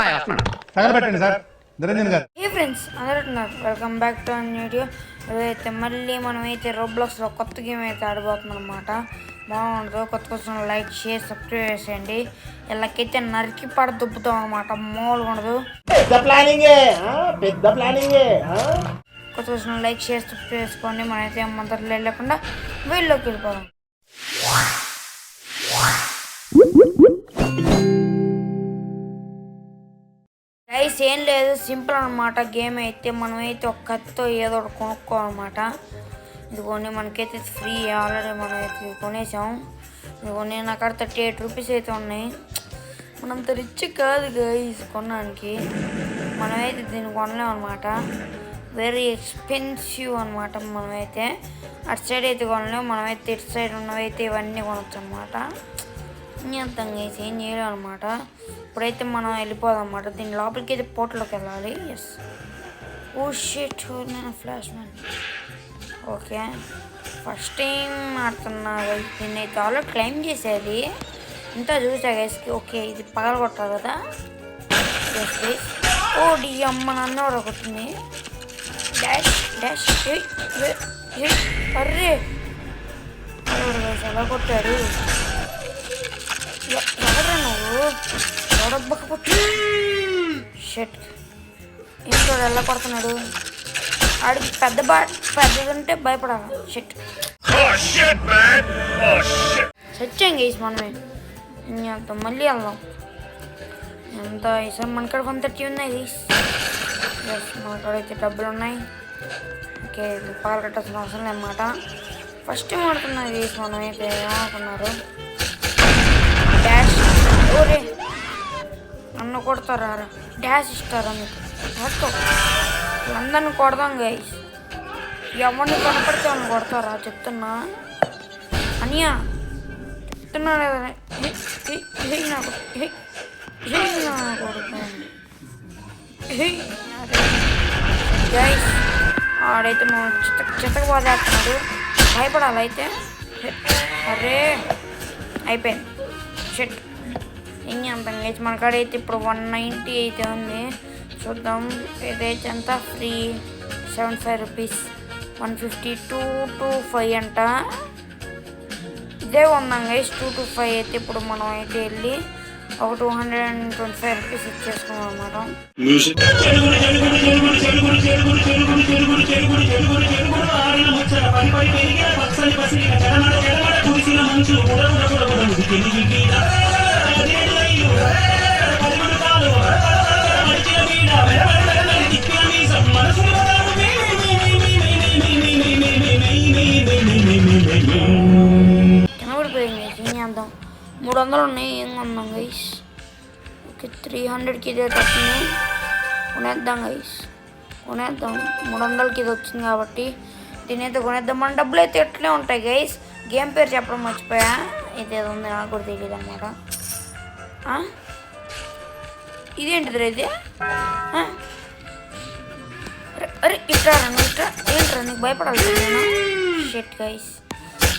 తగలబెట్టండి sir Niranjan గారు. ఏ friends అందరూ welcome back to video. అయితే మళ్ళీ మనమైతే రోబ్లాక్స్లో కొత్త గేమ్ అయితే ఆడిపోతున్నాం అనమాట. బాగుండదు. కొత్త కోసం లైక్ షేర్ సబ్స్క్రైబ్ చేసేయండి. ఇలాకైతే నరికి పడ దుబ్బుతాం అనమాట. మామూలుగా ఉండదు. కొత్త కోసం లైక్ షేర్ సబ్స్క్రైబ్ చేసుకోండి. మనమైతే మంతర్లు వెళ్ళకుండా వీళ్ళలోకి వెళ్ళిపోదాం. గైస్ ఏం లేదు, సింపుల్ అనమాట. గేమ్ అయితే మనమైతే ఒక కత్తితో ఏదో ఒకటి కొనుక్కోవాలన్నమాట. ఇదిగోండి మనకైతే ఫ్రీ ఆల్రెడీ మనం అయితే కొనేసాం. ఇదిగోండి నాకు అక్కడ 38 రూపీస్ అయితే ఉన్నాయి. మనంత రిచ్ కాదు గైస్ కొనడానికి. మనమైతే దీన్ని కొనలేం అనమాట. వెరీ ఎక్స్పెన్సివ్ అనమాట. మనమైతే అటు సైడ్ అయితే కొనలేము. మనమైతే ఇటు సైడ్ ఉన్నవైతే ఇవన్నీ కొనవచ్చు అనమాట. అర్థం చేసి ఏం చేయలేం అనమాట. ఇప్పుడైతే మనం వెళ్ళిపోదాం అన్నమాట. దీని లోపలికి అయితే పోర్ట్లోకి వెళ్ళాలి. ఎస్ ఓ షిట్, నేను flash man. Okay first time ఆడుతున్నా గైస్. దీన్ని అయితే ఆల్రెడీ క్లైమ్ చేసేది ఇంత చూసా గైస్కి. ఓకే ఇది పగల కొట్టాలి కదా. Yes guys. ఓ డి అమ్మ నన్ను కూడా కొట్టింది. Dash dash. అర్రే గైస్ ఎలా కొట్టాడు. ఎవరా నువ్వు? ఎవడబ్బక కొట్టు. షెట్ ఇంట్లో ఎలా కొడుతున్నాడు. ఆడికి పెద్దదంటే భయపడాలి. షెట్ సత్యం గేసి మనమే ఎంత మళ్ళీ వెళ్దాం. ఎంత ఈసారి మనకాడ 130 ఉన్నాయి గేస్. ఎస్ మనకాడైతే డబ్బులు ఉన్నాయి. ఓకే పాలు కట్టాల్సిన అవసరం లేదన్నమాట. ఫస్ట్ టైం ఆడుతున్నారు గేస్. మనమైతే ఏమనుకున్నారు. డాష్. ఓరే నన్ను కొడతారా? డాష్ ఇస్తారా మీకు? అందరిని కొడదాం గైస్. ఎవరిని కనపడితే వాళ్ళని కొడతారా చెప్తున్నా. అనియా చెప్తున్నా లేదా? గైస్ ఆడైతే మనం చిత్తకు పోదేస్తున్నాడు. భయపడాలి అయితే. అరే అయిపోయింది. షెట్ ఏం అంతం గైస్. మనకాడైతే ఇప్పుడు 190 అయితే ఉంది. చూద్దాం ఇదైతే ఎంత. Free 75 rupees. 150 225 అంట. ఇదే ఉందాం గైస్. 225 అయితే ఇప్పుడు మనం అయితే వెళ్ళి ఒక 225 రూపీస్ ఇచ్చేసుకున్నాం అన్నమాట. కనబడిపోయింది ఏం చేద్దాం. 300 ఉన్నాయి. ఏం కొందాం గైస్. ఓకే 300కి ఇదే తప్పింది. కొనేద్దాం గైస్. కొనేద్దాం. 300కి ఇది వచ్చింది కాబట్టి దీని అయితే కొనేద్దాం. మన డబ్బులు అయితే ఎట్లే ఉంటాయి గైస్. గేమ్ పేరు చెప్పడం మర్చిపోయా. ఇదేదో ఉంది నాకు కూడా తెలియదు అనమాట. ఇదేంటిది ఇది? అరే ఇట్రా నువ్వు ఇట్రా. ఏంట్రా నీకు భయపడాలి నేను? షెట్ గైస్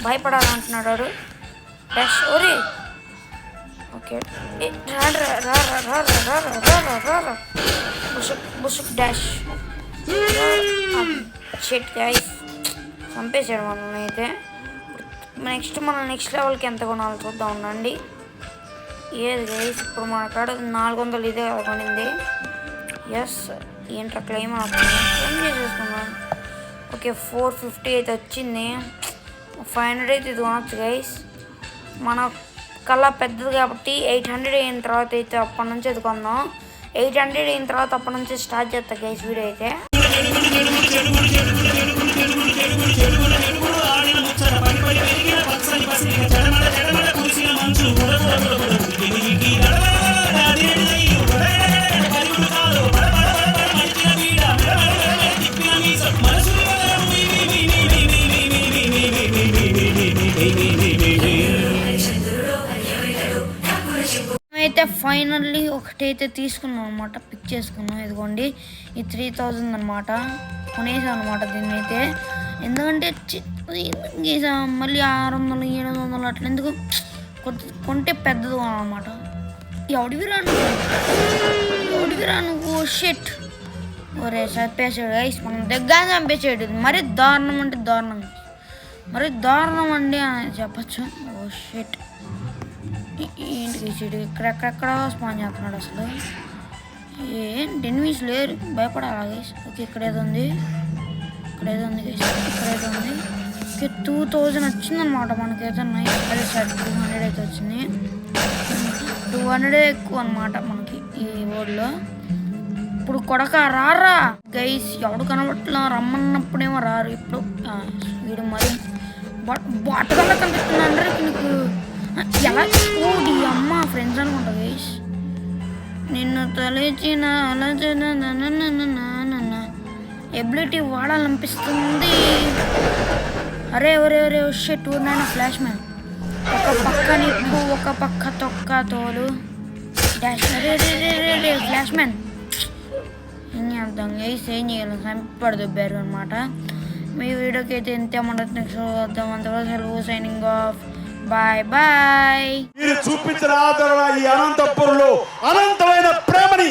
భయపడాలంటున్నాడు వాడు. డాష్. ఓరే ఓకే బుసుక్ డాష్. షెట్ గైస్ చంపేసాడు మనల్ని అయితే. మనం నెక్స్ట్ లెవెల్కి ఎంత కొనాలో చూద్దాం ఉండండి. ఏది గైస్ ఇప్పుడు మన కాడ 400 ఇదే కదా కొనింది. ఎస్ ఏంట్రా క్లెయిమ్ అవుతుంది. క్లెయిమ్ చేసేసుకున్నాను. ఓకే 450 అయితే వచ్చింది. 500 అయితే ఇది కొనవచ్చు గైస్. మన కల్లా పెద్దది కాబట్టి 800 అయిన తర్వాత అయితే అప్పటి నుంచి అది కొందాం. 800 అయిన తర్వాత అప్పటి నుంచి స్టార్ట్ చేస్తా గైస్ వీడియో అయితే. అయితే ఫైనల్లీ ఒకటైతే తీసుకున్నాం అనమాట. పిక్ చేసుకున్నాం. ఇదిగోండి ఈ 3000 అనమాట. కొనేసాం అనమాట దీన్ని అయితే. ఎందుకంటే మళ్ళీ 600 700 అట్లా ఎందుకు కొంటే పెద్దది అనమాట. ఎవడివి రాను ఏందిరా నువ్వు షిట్ ఒరే చంపేసాడు గైస్ మనం దగ్గర చంపేసాడు మరీ దారుణం అంటే దారుణం మరీ దారుణం అండి అని చెప్పచ్చు ఓ షిట్ ఏంటి గైస్ ఇక్కడెక్కడెక్కడ స్పాన్ చేస్తున్నాడు అసలు ఏంటి ఎనిమిస్ లేరు భయపడాలా గైస్ ఓకే ఇక్కడ ఏదో ఉంది గైస్ ఇక్కడ ఏదో ఉంది ఓకే 2000 వచ్చిందనమాట మనకైతే నైస్ అదే సార్ 200 అయితే వచ్చింది 200 ఎక్కువ అనమాట మనకి ఈ ఓడ్లో ఇప్పుడు కొడక రారా గైస్ ఎవడు కనబట్లా రమ్మన్నప్పుడేమో రారు ఇప్పుడు వీడు మరి బాటకల్లా కనిపిస్తుంది అందరికి నీకు ఎలా ఓడి అమ్మ ఫ్రెండ్స్ అనుకుంటా గైస్ నిన్ను తలచిన ఎబిలిటీ వాడాలనిపిస్తుంది అరే ఒరే ఒరే షెట్ నాన్న ఫ్లాష్ మ్యాన్ ఒక పక్క నిప్పు ఒక పక్క తొక్క తోలు డాష్ అరే రే ఫ్లాష్ మ్యాన్ ఏం చేద్దాం గైస్ ఏం చేయాలి చంపడదు బెరు అనమాట మీ వీడియోకి అయితే ఎంత ఉండదు నెక్స్ట్ వద్దాం అంతవరకు సెలవు సైనింగ్ ఆఫ్ బాయ్ బాయ్ మీరు చూపించిన ఆదరణ ఈ అనంతపురంలో అనంతమైన ప్రేమని